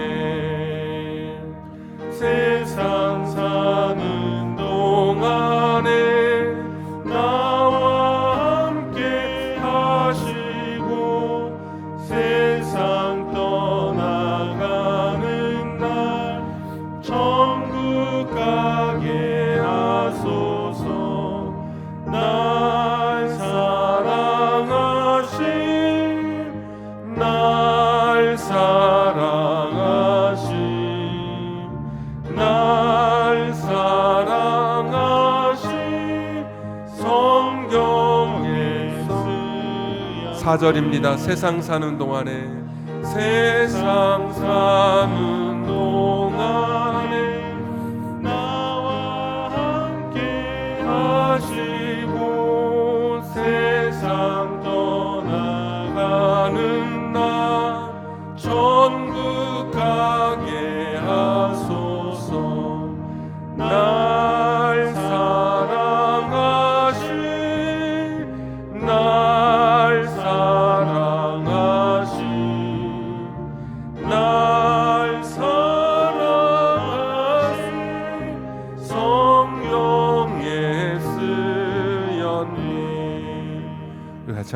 세상 사는 동안에 나와 함께 하시고 세상 떠나가는 날 천국 가게 하소서. 날 사랑하신, 날 사랑하신, 날 사랑하신 성경에 쓰여. 4절입니다. 세상 사는 동안에, 세상 사는 동안에 나와 함께 하시고 세상 떠나가는 날 천국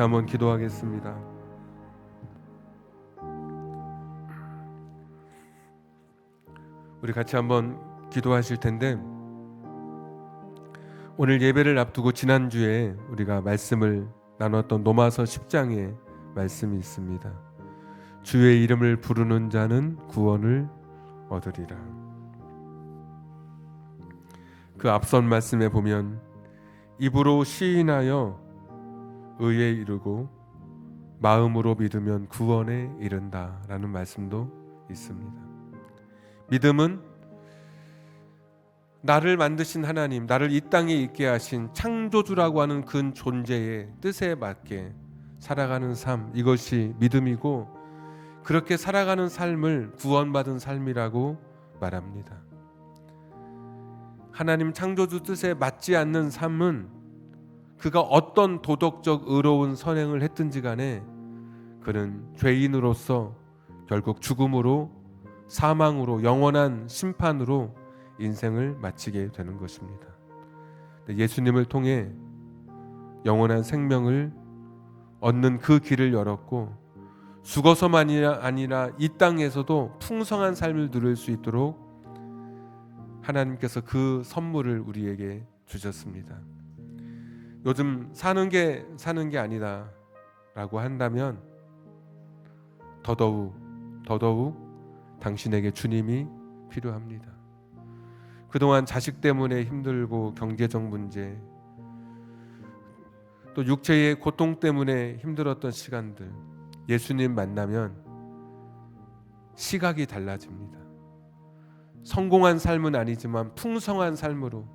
같이 한번 기도하겠습니다. 우리 같이 한번 기도하실 텐데, 오늘 예배를 앞두고 지난주에 우리가 말씀을 나눴던 로마서 10장에 말씀이 있습니다. 주의 이름을 부르는 자는 구원을 얻으리라. 그 앞선 말씀에 보면 입으로 시인하여 의에 이르고 마음으로 믿으면 구원에 이른다 라는 말씀도 있습니다. 믿음은 나를 만드신 하나님, 나를 이 땅에 있게 하신 창조주라고 하는 그 존재의 뜻에 맞게 살아가는 삶, 이것이 믿음이고, 그렇게 살아가는 삶을 구원받은 삶이라고 말합니다. 하나님 창조주 뜻에 맞지 않는 삶은 그가 어떤 도덕적 의로운 선행을 했든지 간에 그는 죄인으로서 결국 죽음으로, 사망으로, 영원한 심판으로 인생을 마치게 되는 것입니다. 예수님을 통해 영원한 생명을 얻는 그 길을 열었고, 죽어서만이 아니라 이 땅에서도 풍성한 삶을 누릴 수 있도록 하나님께서 그 선물을 우리에게 주셨습니다. 요즘 사는 게 아니다 라고 한다면 더더욱 당신에게 주님이 필요합니다. 그동안 자식 때문에 힘들고 경제적 문제, 또 육체의 고통 때문에 힘들었던 시간들, 예수님 만나면 시각이 달라집니다. 성공한 삶은 아니지만 풍성한 삶으로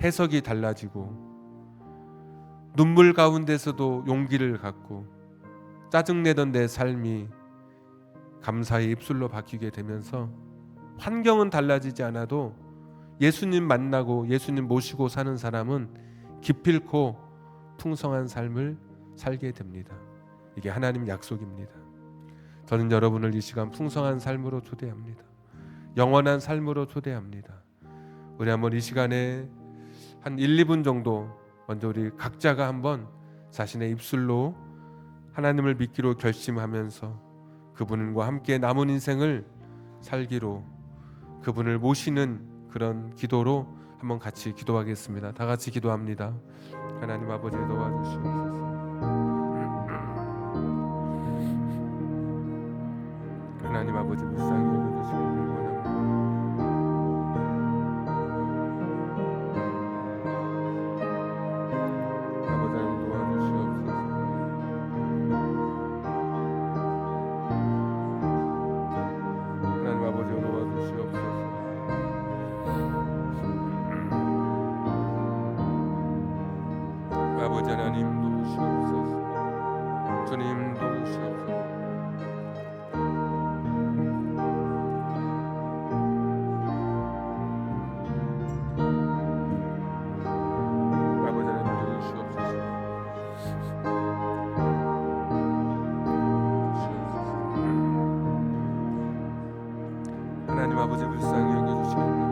해석이 달라지고, 눈물 가운데서도 용기를 갖고, 짜증내던 내 삶이 감사의 입술로 바뀌게 되면서 환경은 달라지지 않아도 예수님 만나고 예수님 모시고 사는 사람은 기필코 풍성한 삶을 살게 됩니다. 이게 하나님 약속입니다. 저는 여러분을 이 시간 풍성한 삶으로 초대합니다. 영원한 삶으로 초대합니다. 우리 한번 이 시간에 한 1, 2분 정도 먼저 우리 각자가 한번 자신의 입술로 하나님을 믿기로 결심하면서 그분과 함께 남은 인생을 살기로, 그분을 모시는 그런 기도로 한번 같이 기도하겠습니다. 다 같이 기도합니다. 하나님 아버지 도와주시옵소서. 하나님 아버지 불쌍히 여겨주시길 원합니다. 아버지 하나님 도와주시옵소서. 하나님 아버지 도와주시옵소서. 아버지 하나님 도우시옵소서. 주님 도우시옵소서. 아버지 하나님 도우시옵소서. 하나님 아버지 불쌍히 여겨주시길 원합니다.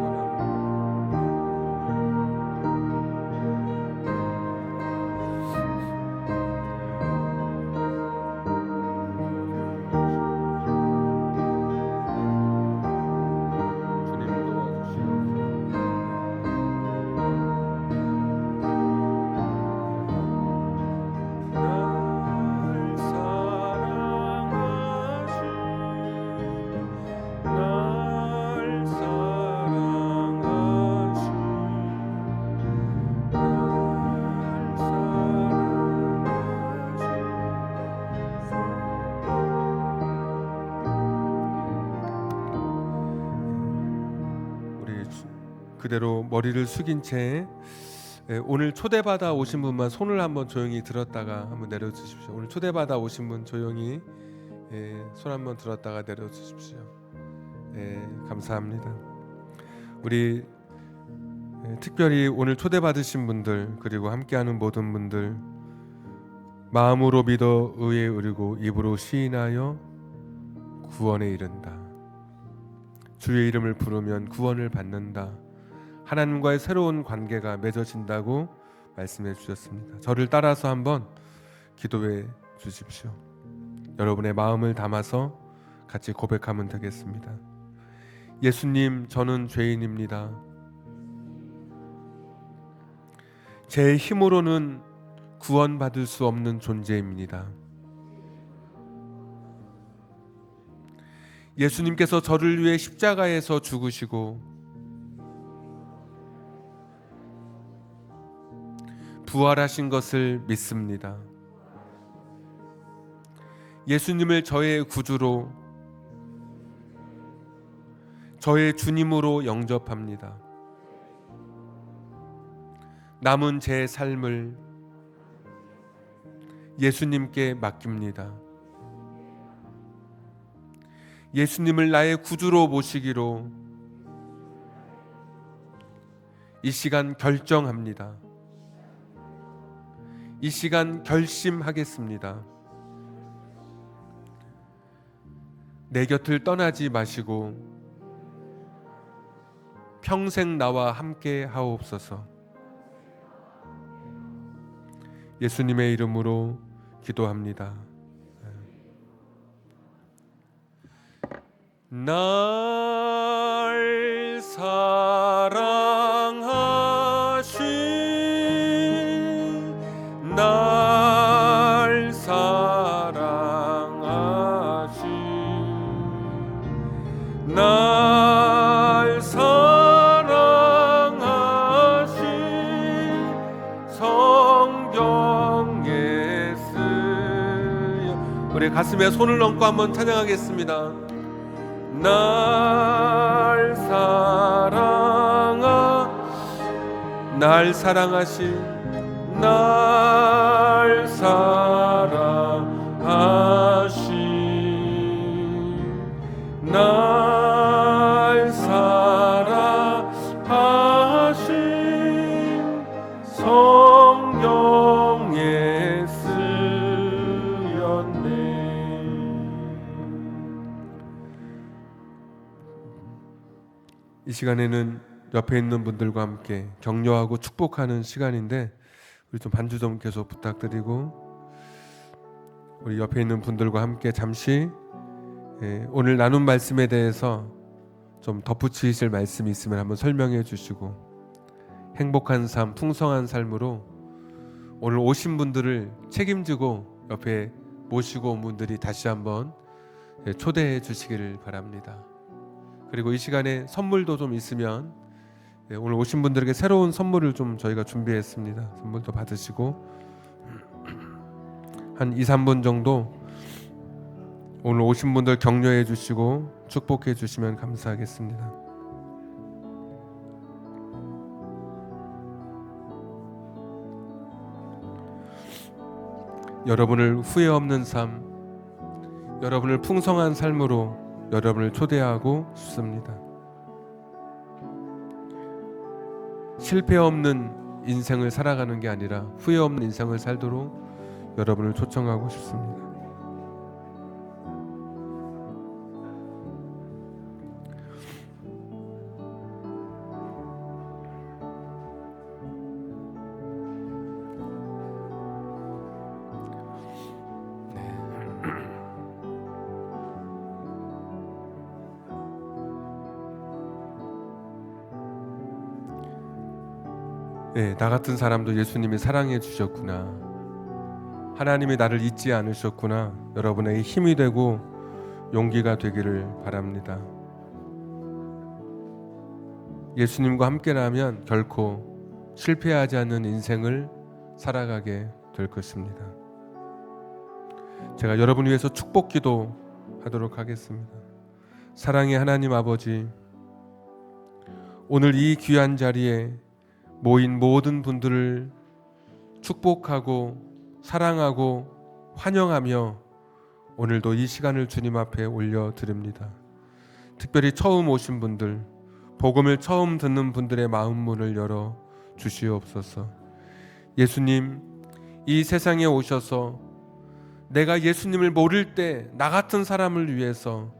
그대로 머리를 숙인 채 오늘 초대받아 오신 분만 손을 한번 조용히 들었다가 한번 내려주십시오. 오늘 초대받아 오신 분 조용히 손 한번 들었다가 내려주십시오. 감사합니다. 우리 특별히 오늘 초대받으신 분들, 그리고 함께하는 모든 분들, 마음으로 믿어 의에 이르고 입으로 시인하여 구원에 이른다. 주의 이름을 부르면 구원을 받는다. 하나님과의 새로운 관계가 맺어진다고 말씀해 주셨습니다. 저를 따라서 한번 기도해 주십시오. 여러분의 마음을 담아서 같이 고백하면 되겠습니다. 예수님, 저는 죄인입니다. 제 힘으로는 구원받을 수 없는 존재입니다. 예수님께서 저를 위해 십자가에서 죽으시고 부활하신 것을 믿습니다. 예수님을 저의 구주로, 저의 주님으로 영접합니다. 남은 제 삶을 예수님께 맡깁니다. 예수님을 나의 구주로 모시기로 이 시간 결정합니다. 이 시간 결심하겠습니다. 내 곁을 떠나지 마시고 평생 나와 함께 하옵소서. 예수님의 이름으로 기도합니다. 날 사랑하신, 날 사랑하신, 날 사랑하신 성경에 쓰여. 우리 가슴에 손을 얹고 한번 찬양하겠습니다. 날 사랑하신, 날 사랑하신, 날 사랑하신 성경에 쓰였네. 이 시간에는 옆에 있는 분들과 함께 격려하고 축복하는 시간인데 우리 좀 반주 좀 계속 부탁드리고 우리 옆에 있는 분들과 함께 잠시 오늘 나눈 말씀에 대해서 좀 덧붙이실 말씀이 있으면 한번 설명해 주시고 행복한 삶, 풍성한 삶으로 오늘 오신 분들을 책임지고 옆에 모시고 온 분들이 다시 한번 초대해 주시기를 바랍니다. 그리고 이 시간에 선물도 좀 있으면 오늘 오신 분들에게 새로운 선물을 좀 저희가 준비했습니다. 선물도 받으시고 한 2, 3분 정도 오늘 오신 분들 격려해 주시고 축복해 주시면 감사하겠습니다. 여러분을 후회 없는 삶, 여러분을 풍성한 삶으로 여러분을 초대하고 싶습니다. 실패 없는 인생을 살아가는 게 아니라 후회 없는 인생을 살도록 여러분을 초청하고 싶습니다. 네, 나 같은 사람도 예수님이 사랑해 주셨구나. 하나님이 나를 잊지 않으셨구나. 여러분에게 힘이 되고 용기가 되기를 바랍니다. 예수님과 함께라면 결코 실패하지 않는 인생을 살아가게 될 것입니다. 제가 여러분 위해서 축복 기도 하도록 하겠습니다. 사랑의 하나님 아버지, 오늘 이 귀한 자리에 모인 모든 분들을 축복하고 사랑하고 환영하며 오늘도 이 시간을 주님 앞에 올려드립니다. 특별히 처음 오신 분들, 복음을 처음 듣는 분들의 마음 문을 열어 주시옵소서. 예수님, 이 세상에 오셔서 내가 예수님을 모를 때 나 같은 사람을 위해서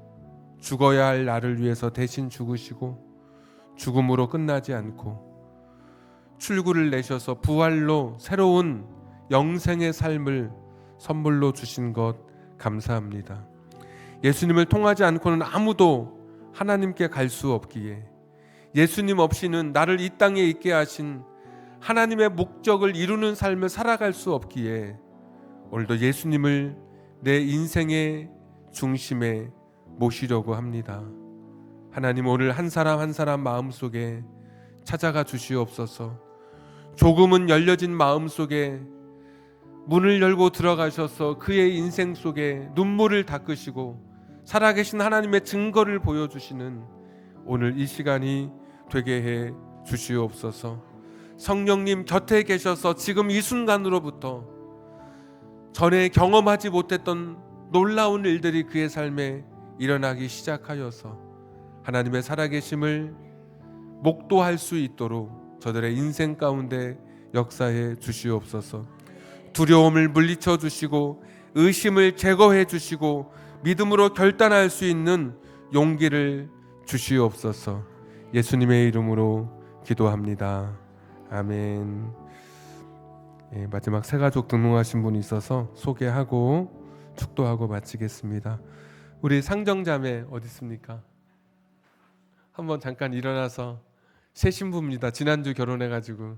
죽어야 할 나를 위해서 대신 죽으시고 죽음으로 끝나지 않고 출구를 내셔서 부활로 새로운 영생의 삶을 선물로 주신 것 감사합니다. 예수님을 통하지 않고는 아무도 하나님께 갈 수 없기에 예수님 없이는 나를 이 땅에 있게 하신 하나님의 목적을 이루는 삶을 살아갈 수 없기에 오늘도 예수님을 내 인생의 중심에 모시려고 합니다. 하나님, 오늘 한 사람 한 사람 마음속에 찾아가 주시옵소서. 조금은 열려진 마음속에 문을 열고 들어가셔서 그의 인생 속에 눈물을 닦으시고 살아계신 하나님의 증거를 보여주시는 오늘 이 시간이 되게 해 주시옵소서. 성령님 곁에 계셔서 지금 이 순간으로부터 전에 경험하지 못했던 놀라운 일들이 그의 삶에 일어나기 시작하여서 하나님의 살아계심을 목도할 수 있도록 저들의 인생 가운데 역사해 주시옵소서. 두려움을 물리쳐 주시고 의심을 제거해 주시고 믿음으로 결단할 수 있는 용기를 주시옵소서. 예수님의 이름으로 기도합니다. 아멘. 마지막 새 가족 등록하신 분이 있어서 소개하고 축도하고 마치겠습니다. 우리 상정자매 어디 있습니까? 한번 잠깐 일어나서 새 신부입니다. 지난주 결혼해가지고.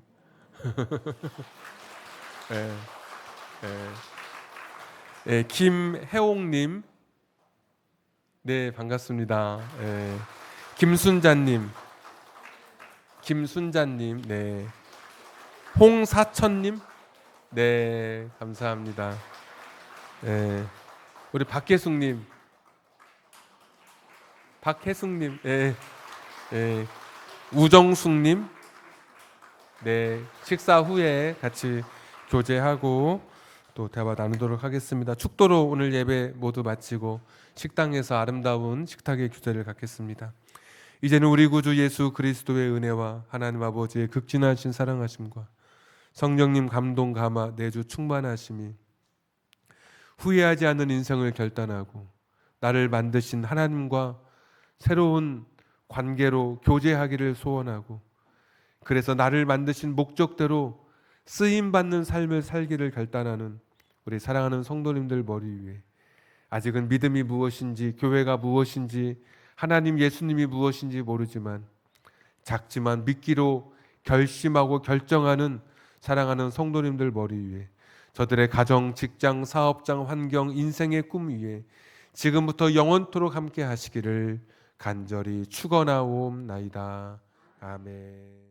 김혜옥님, 네 반갑습니다. 김순자님, 네, 홍사천님, 네 감사합니다. 우리 박혜숙님, 우정숙님, 네 식사 후에 같이 교제하고 또 대화 나누도록 하겠습니다. 축도로 오늘 예배 모두 마치고 식당에서 아름다운 식탁의 규제를 갖겠습니다. 이제는 우리 구주 예수 그리스도의 은혜와 하나님 아버지의 극진하신 사랑하심과 성령님 감동 감화 내주 충만하심이 후회하지 않는 인생을 결단하고 나를 만드신 하나님과 새로운 관계로 교제하기를 소원하고 그래서 나를 만드신 목적대로 쓰임받는 삶을 살기를 결단하는 우리 사랑하는 성도님들 머리 위에 아직은 믿음이 무엇인지 교회가 무엇인지 하나님 예수님이 무엇인지 모르지만 작지만 믿기로 결심하고 결정하는 사랑하는 성도님들 머리 위에 저들의 가정, 직장, 사업장, 환경, 인생의 꿈 위에 지금부터 영원토록 함께 하시기를 간절히 축원하옵나이다. 아멘.